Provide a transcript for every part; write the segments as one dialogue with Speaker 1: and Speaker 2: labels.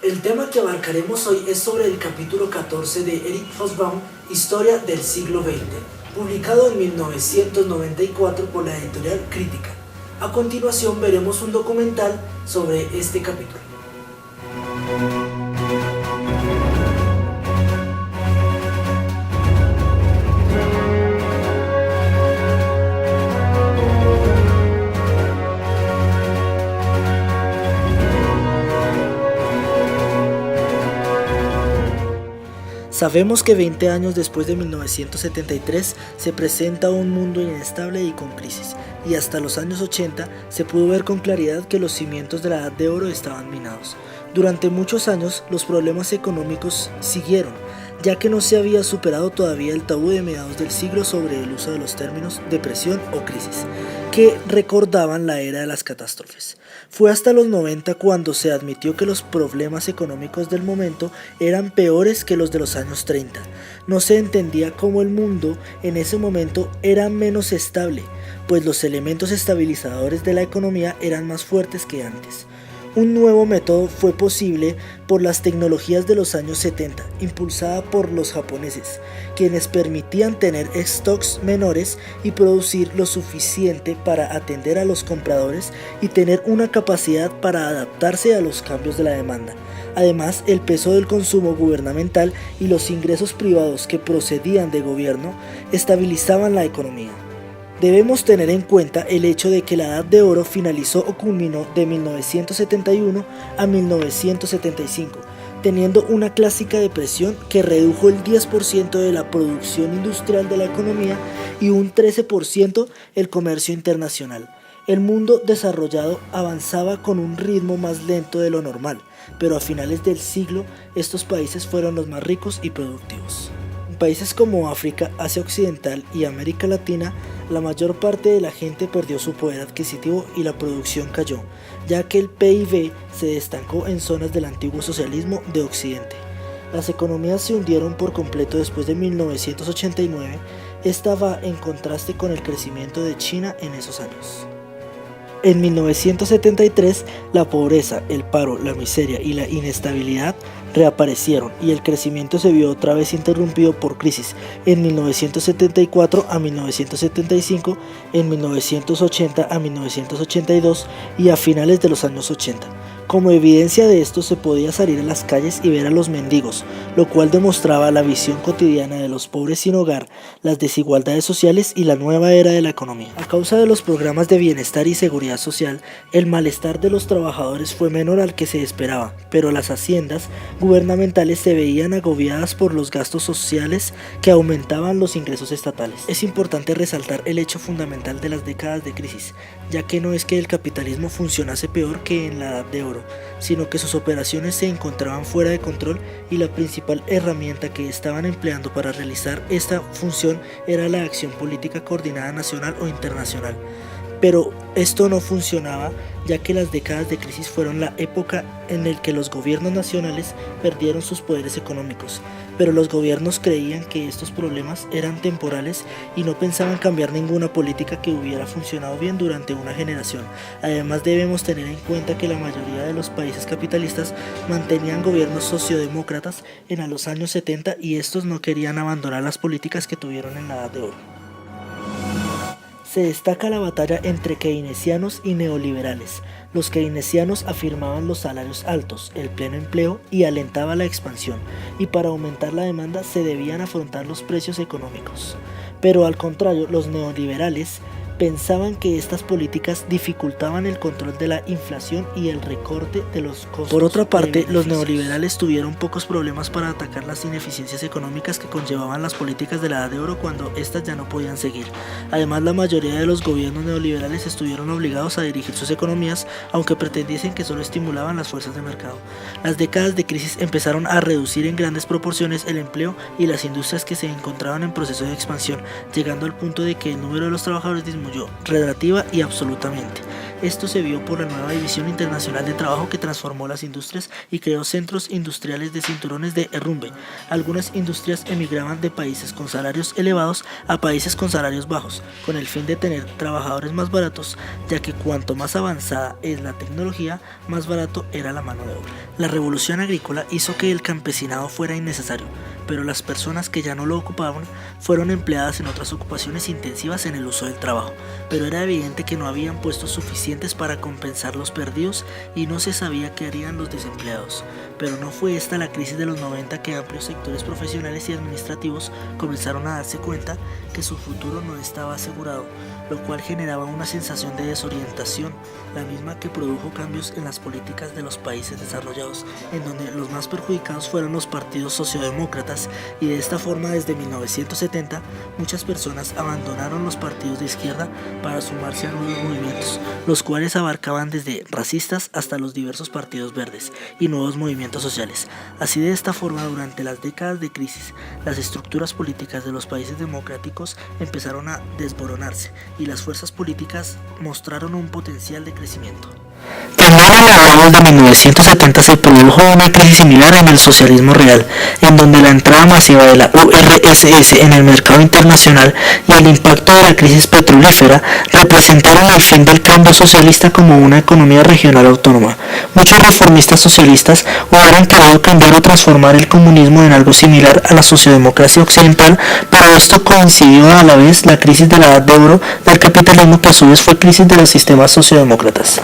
Speaker 1: El tema que abarcaremos hoy es sobre el capítulo 14 de Eric Hobsbawm, Historia del siglo XX, publicado en 1994 por la editorial Crítica. A continuación veremos un documental sobre este capítulo. Sabemos que 20 años después de 1973 se presenta un mundo inestable y con crisis, y hasta los años 80 se pudo ver con claridad que los cimientos de la Edad de Oro estaban minados. Durante muchos años los problemas económicos siguieron, ya que no se había superado todavía el tabú de mediados del siglo sobre el uso de los términos depresión o crisis, que recordaban la era de las catástrofes. Fue hasta los 90 cuando se admitió que los problemas económicos del momento eran peores que los de los años 30. No se entendía cómo el mundo en ese momento era menos estable, pues los elementos estabilizadores de la economía eran más fuertes que antes. Un nuevo método fue posible por las tecnologías de los años 70, impulsada por los japoneses, quienes permitían tener stocks menores y producir lo suficiente para atender a los compradores y tener una capacidad para adaptarse a los cambios de la demanda. Además, el peso del consumo gubernamental y los ingresos privados que procedían de gobierno estabilizaban la economía. Debemos tener en cuenta el hecho de que la Edad de Oro finalizó o culminó de 1971 a 1975, teniendo una clásica depresión que redujo el 10% de la producción industrial de la economía y un 13% el comercio internacional. El mundo desarrollado avanzaba con un ritmo más lento de lo normal, pero a finales del siglo estos países fueron los más ricos y productivos. En países como África, Asia Occidental y América Latina, la mayor parte de la gente perdió su poder adquisitivo y la producción cayó, ya que el PIB se estancó en zonas del antiguo socialismo de Occidente. Las economías se hundieron por completo después de 1989, esta va en contraste con el crecimiento de China en esos años. En 1973, la pobreza, el paro, la miseria y la inestabilidad reaparecieron y el crecimiento se vio otra vez interrumpido por crisis en 1974 a 1975, en 1980 a 1982 y a finales de los años 80. Como evidencia de esto se podía salir a las calles y ver a los mendigos, lo cual demostraba la visión cotidiana de los pobres sin hogar, las desigualdades sociales y la nueva era de la economía. A causa de los programas de bienestar y seguridad social, el malestar de los trabajadores fue menor al que se esperaba, pero las haciendas gubernamentales se veían agobiadas por los gastos sociales que aumentaban los ingresos estatales. Es importante resaltar el hecho fundamental de las décadas de crisis, ya que no es que el capitalismo funcionase peor que en la Edad de Oro, sino que sus operaciones se encontraban fuera de control y la principal herramienta que estaban empleando para realizar esta función era la acción política coordinada nacional o internacional. Pero esto no funcionaba, ya que las décadas de crisis fueron la época en la que los gobiernos nacionales perdieron sus poderes económicos, pero los gobiernos creían que estos problemas eran temporales y no pensaban cambiar ninguna política que hubiera funcionado bien durante una generación. Además, debemos tener en cuenta que la mayoría de los países capitalistas mantenían gobiernos sociodemócratas en los años 70 y estos no querían abandonar las políticas que tuvieron en la Edad de Oro. Se destaca la batalla entre keynesianos y neoliberales. Los keynesianos afirmaban los salarios altos, el pleno empleo y alentaba la expansión, y para aumentar la demanda se debían afrontar los precios económicos. Pero al contrario, los neoliberales pensaban que estas políticas dificultaban el control de la inflación y el recorte de los costos. Por otra parte, los neoliberales tuvieron pocos problemas para atacar las ineficiencias económicas que conllevaban las políticas de la Edad de Oro cuando éstas ya no podían seguir. Además, la mayoría de los gobiernos neoliberales estuvieron obligados a dirigir sus economías, aunque pretendiesen que solo estimulaban las fuerzas de mercado. Las décadas de crisis empezaron a reducir en grandes proporciones el empleo y las industrias que se encontraban en proceso de expansión, llegando al punto de que el número de los trabajadores disminuyó disminuyó relativa y absolutamente. Esto se vio por la nueva División Internacional de Trabajo que transformó las industrias y creó centros industriales de cinturones de herrumbe. Algunas industrias emigraban de países con salarios elevados a países con salarios bajos, con el fin de tener trabajadores más baratos, ya que cuanto más avanzada es la tecnología, más barato era la mano de obra. La revolución agrícola hizo que el campesinado fuera innecesario, pero las personas que ya no lo ocupaban fueron empleadas en otras ocupaciones intensivas en el uso del trabajo, pero era evidente que no habían puestos suficientes para compensar los perdidos y no se sabía qué harían los desempleados. Pero no fue esta la crisis de los 90 que amplios sectores profesionales y administrativos comenzaron a darse cuenta que su futuro no estaba asegurado, lo cual generaba una sensación de desorientación, la misma que produjo cambios en las políticas de los países desarrollados, en donde los más perjudicados fueron los partidos socialdemócratas, y de esta forma desde 1970 muchas personas abandonaron los partidos de izquierda para sumarse a nuevos movimientos, los cuales abarcaban desde racistas hasta los diversos partidos verdes y nuevos movimientos sociales. Así, de esta forma, durante las décadas de crisis, las estructuras políticas de los países democráticos empezaron a desmoronarse y las fuerzas políticas mostraron un potencial de crecimiento. También a mediados de 1970 se produjo una crisis similar en el socialismo real, en donde la entrada masiva de la URSS en el mercado internacional y el impacto de la crisis petrolífera representaron el fin del cambio socialista como una economía regional autónoma. Muchos reformistas socialistas hubieran querido cambiar o transformar el comunismo en algo similar a la socialdemocracia occidental, pero esto coincidió a la vez la crisis de la edad de oro del capitalismo, que a su vez fue crisis de los sistemas socialdemócratas.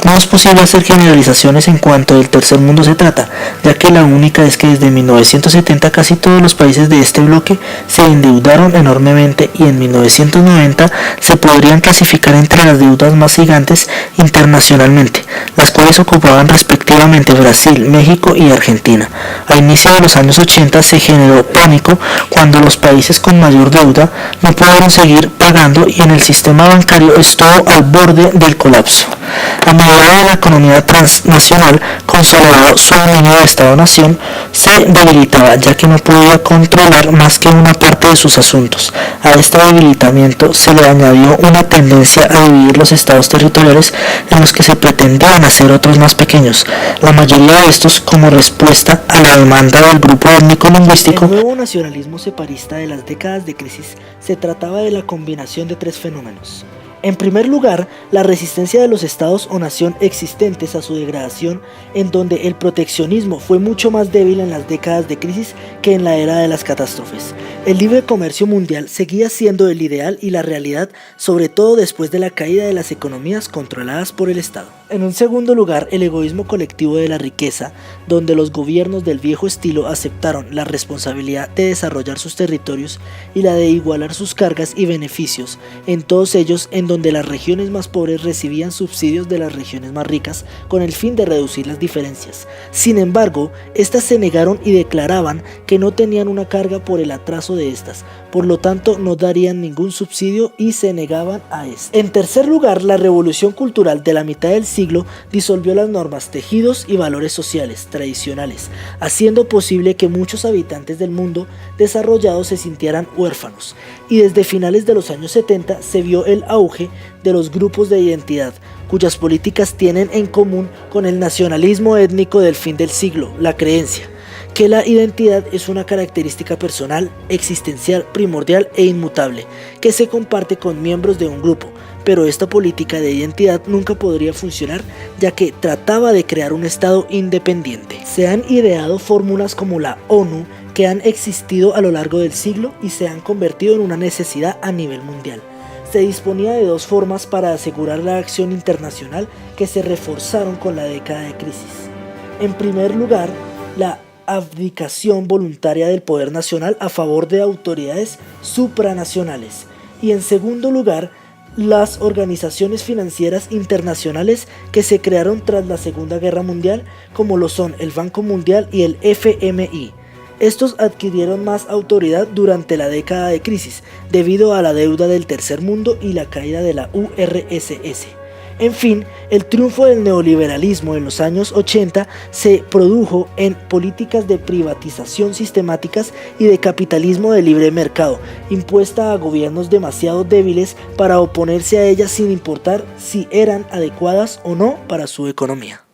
Speaker 1: No es posible hacer generalizaciones en cuanto del tercer mundo se trata, ya que la única es que desde 1970 casi todos los países de este bloque se endeudaron enormemente, y en 1990 se podrían clasificar entre las deudas más gigantes internacionalmente, las cuales ocupaban respectivamente Brasil, México y Argentina. A inicio de los años 80 se generó pánico cuando los países con mayor deuda no pudieron seguir pagando y en el sistema bancario estuvo al borde del colapso. A medida que la economía transnacional consolidó su dominio de Estado-nación, se debilitaba, ya que no podía controlar más que una parte de sus asuntos. A este debilitamiento se le añadió una tendencia a dividir los estados territoriales en los que se pretendían hacer otros más pequeños, la mayoría de estos como respuesta a la demanda del grupo étnico-lingüístico. El nuevo nacionalismo separatista de las décadas de crisis se trataba de la combinación de tres fenómenos. En primer lugar, la resistencia de los estados o nación existentes a su degradación, en donde el proteccionismo fue mucho más débil en las décadas de crisis que en la era de las catástrofes. El libre comercio mundial seguía siendo el ideal y la realidad, sobre todo después de la caída de las economías controladas por el Estado. En un segundo lugar, el egoísmo colectivo de la riqueza, donde los gobiernos del viejo estilo aceptaron la responsabilidad de desarrollar sus territorios y la de igualar sus cargas y beneficios, en todos ellos en donde las regiones más pobres recibían subsidios de las regiones más ricas con el fin de reducir las diferencias. Sin embargo, estas se negaron y declaraban que no tenían una carga por el atraso de estas, por lo tanto no darían ningún subsidio y se negaban a esto. En tercer lugar, la revolución cultural de la mitad del siglo disolvió las normas, tejidos y valores sociales tradicionales, haciendo posible que muchos habitantes del mundo desarrollado se sintieran huérfanos, y desde finales de los años 70 se vio el auge de los grupos de identidad, cuyas políticas tienen en común con el nacionalismo étnico del fin del siglo, la creencia que la identidad es una característica personal, existencial, primordial e inmutable, que se comparte con miembros de un grupo, pero esta política de identidad nunca podría funcionar, ya que trataba de crear un Estado independiente. Se han ideado fórmulas como la ONU, que han existido a lo largo del siglo y se han convertido en una necesidad a nivel mundial. Se disponía de dos formas para asegurar la acción internacional que se reforzaron con la década de crisis. En primer lugar, la abdicación voluntaria del poder nacional a favor de autoridades supranacionales, y en segundo lugar, las organizaciones financieras internacionales que se crearon tras la Segunda Guerra Mundial, como lo son el Banco Mundial y el FMI. Estos adquirieron más autoridad durante la década de crisis, debido a la deuda del tercer mundo y la caída de la URSS. En fin, el triunfo del neoliberalismo en los años 80 se produjo en políticas de privatización sistemáticas y de capitalismo de libre mercado, impuesta a gobiernos demasiado débiles para oponerse a ellas sin importar si eran adecuadas o no para su economía.